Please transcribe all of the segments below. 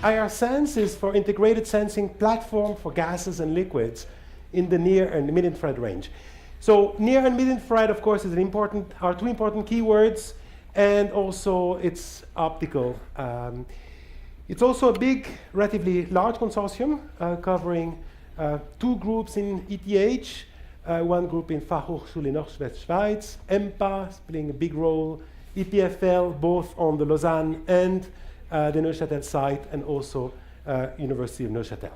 irsens is for integrated sensing platform for gases and liquids in the near and mid-infrared range. So near and mid-infrared, of course, are two important keywords, and also it's optical. It's also a big, relatively large consortium covering two groups in ETH, one group in Fachhochschule Nordwestschweiz, EMPA playing a big role, EPFL both on the Lausanne and the Neuchâtel site, and also University of Neuchâtel.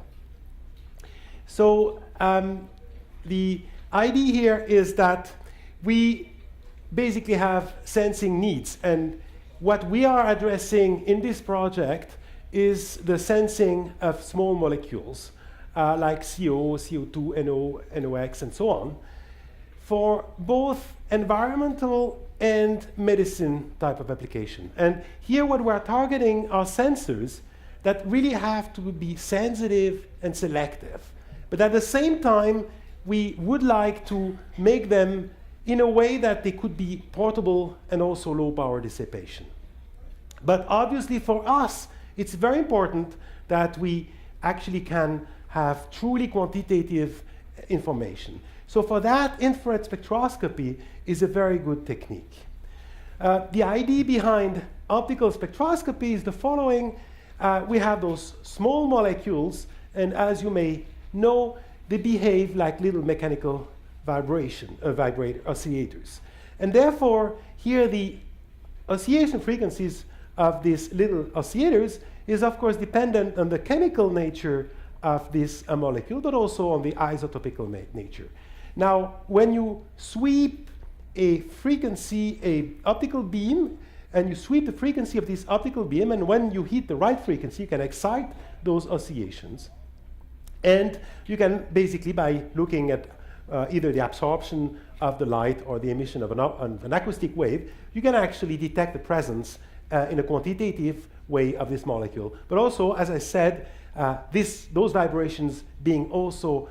So the idea here is that we basically have sensing needs, and what we are addressing in this project is the sensing of small molecules like CO, CO2, NO, NOx, and so on, for both environmental and medicine type of application. And here what we're targeting are sensors that really have to be sensitive and selective. But at the same time, we would like to make them in a way that they could be portable and also low power dissipation. But obviously for us, it's very important that we actually can have truly quantitative information. So for that, infrared spectroscopy is a very good technique. The idea behind optical spectroscopy is the following. We have those small molecules, and as you may know, they behave like little mechanical oscillators. And therefore, here the oscillation frequencies of these little oscillators is of course dependent on the chemical nature of this molecule, but also on the isotopical nature. Now, when you sweep a frequency, a optical beam, and you sweep the frequency of this optical beam, and when you hit the right frequency, you can excite those oscillations. And you can basically, by looking at either the absorption of the light or the emission of an acoustic wave, you can actually detect the presence in a quantitative way of this molecule. But also, as I said, those vibrations being also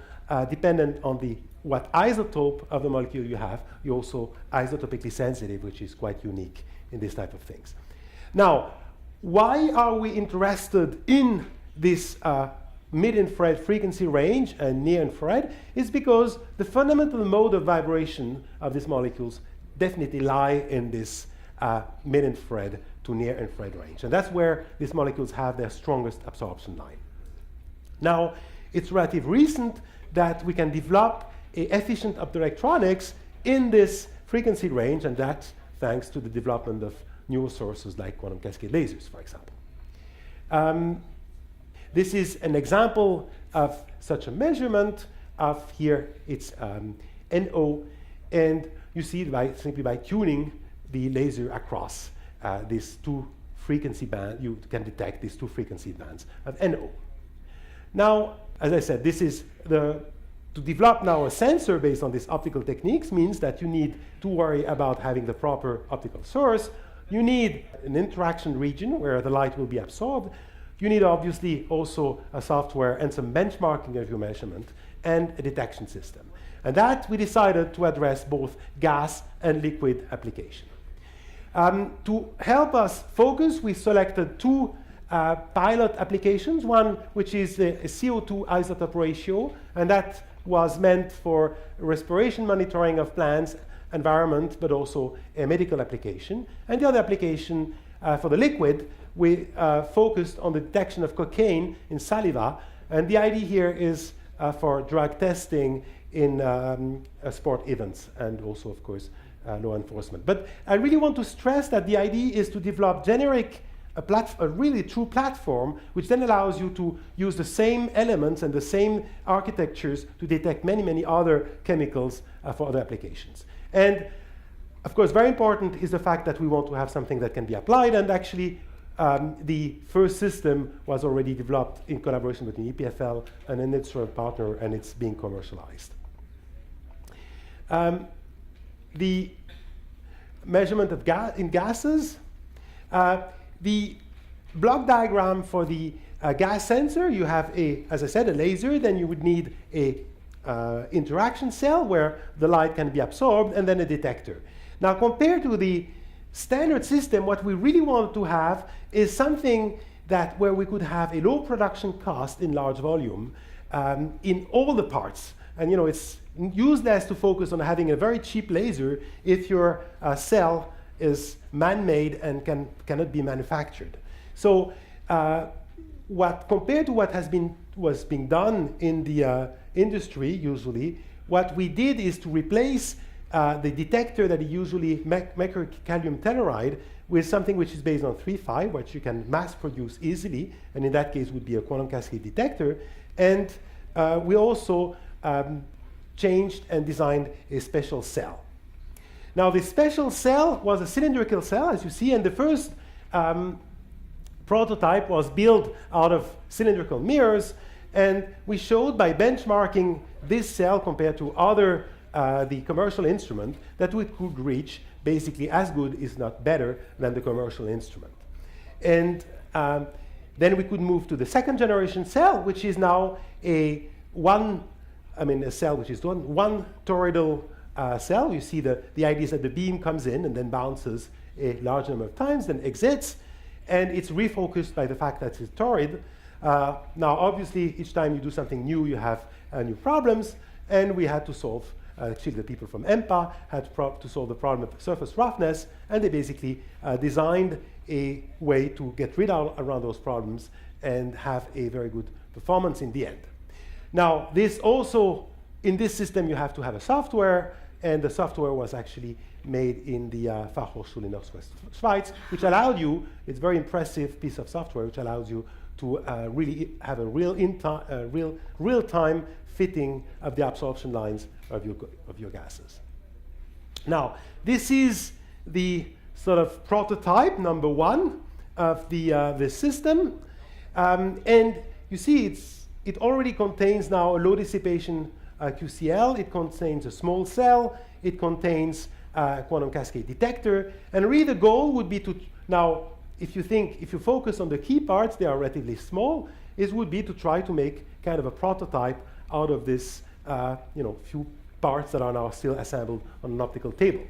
dependent on what isotope of the molecule you have, you're also isotopically sensitive, which is quite unique in this type of things. Now, why are we interested in this mid-infrared frequency range and near-infrared? Is because the fundamental mode of vibration of these molecules definitely lie in this mid-infrared to near-infrared range. And that's where these molecules have their strongest absorption line. Now, it's relatively recent that we can develop efficient optoelectronics in this frequency range, and that's thanks to the development of new sources like quantum cascade lasers, for example. This is an example of such a measurement of here, it's NO, and you see it simply by tuning the laser across these two frequency bands, you can detect these two frequency bands of NO. Now, as I said, this is to develop now a sensor based on these optical techniques means that you need to worry about having the proper optical source. You need an interaction region where the light will be absorbed. You need obviously also a software and some benchmarking of your measurement and a detection system. And that we decided to address both gas and liquid application. To help us focus, we selected two pilot applications, one which is a CO2 isotope ratio, and that was meant for respiration monitoring of plants, environment, but also a medical application. And the other application for the liquid, we focused on the detection of cocaine in saliva, and the idea here is for drug testing in sport events and also, of course, law enforcement. But I really want to stress that the idea is to develop generic a really true platform, which then allows you to use the same elements and the same architectures to detect many, many other chemicals for other applications. And of course, very important is the fact that we want to have something that can be applied, and actually the first system was already developed in collaboration between EPFL and an industrial partner, and it's being commercialized. The measurement of in gases, the block diagram for the gas sensor, you have as I said, a laser, then you would need a interaction cell where the light can be absorbed, and then a detector. Now, compared to the standard system, what we really want to have is something that where we could have a low production cost in large volume in all the parts. And it's useless to focus on having a very cheap laser if your cell is man-made and cannot be manufactured. So compared to what was being done in the industry usually, what we did is to replace the detector that is usually mercurocalcium telluride with something which is based on 3.5, which you can mass produce easily, and in that case would be a quantum cascade detector. And we also changed and designed a special cell. Now, this special cell was a cylindrical cell, as you see, and the first prototype was built out of cylindrical mirrors, and we showed by benchmarking this cell compared to other the commercial instrument that we could reach basically as good, if not better, than the commercial instrument. And then we could move to the second generation cell, which is now a cell which is one toroidal cell. You see the idea is that the beam comes in and then bounces a large number of times, then exits, and it's refocused by the fact that it's toroid. Now, obviously, each time you do something new, you have new problems, and we had to solve. Actually, the people from EMPA had to solve the problem of surface roughness, and they basically designed a way to get rid of around those problems and have a very good performance in the end. Now, this also, in this system, you have to have a software, and the software was actually made in the Fachhochschule in Ostwestschweiz, which allowed you, it's a very impressive piece of software, which allows you to really have a real-time fitting of the absorption lines of your gases. Now, this is the sort of prototype number one of the system, and you see it already contains now a low dissipation QCL. It contains a small cell. It contains a quantum cascade detector, and really the goal would be to now. If you focus on the key parts, they are relatively small. It would be to try to make kind of a prototype out of this, few parts that are now still assembled on an optical table.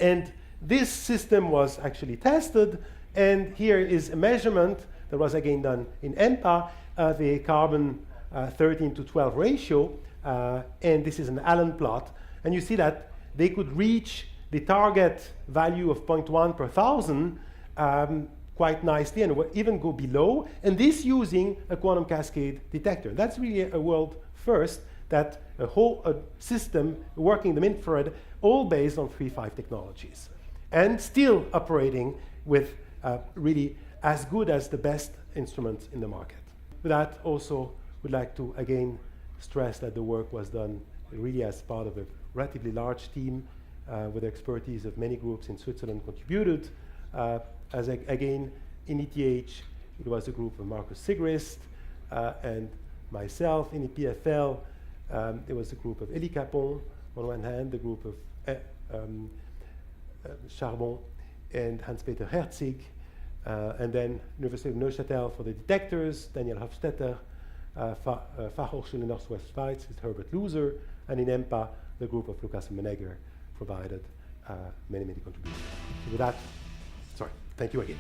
And this system was actually tested, and here is a measurement that was again done in EMPA of a carbon 13 to 12 ratio, and this is an Allen plot, and you see that they could reach the target value of 0.1 per thousand quite nicely, and even go below, and this using a quantum cascade detector. That's really a world first, that a whole system working the infrared, all based on 3.5 technologies, and still operating with really as good as the best instruments in the market. With that, also would like to again stress that the work was done really as part of a relatively large team with the expertise of many groups in Switzerland contributed. Again, in ETH, it was a group of Markus Sigrist and myself. In EPFL, there was a group of Elie Capon on one hand, the group of Charbon and Hans-Peter Herzig, and then University of Neuchâtel for the detectors, Daniel Hofstetter, Fachhochschule in Ostwestschweiz with Herbert Loser, and in EMPA, the group of Lukas Menegger provided many contributions. So with that, sorry, thank you again.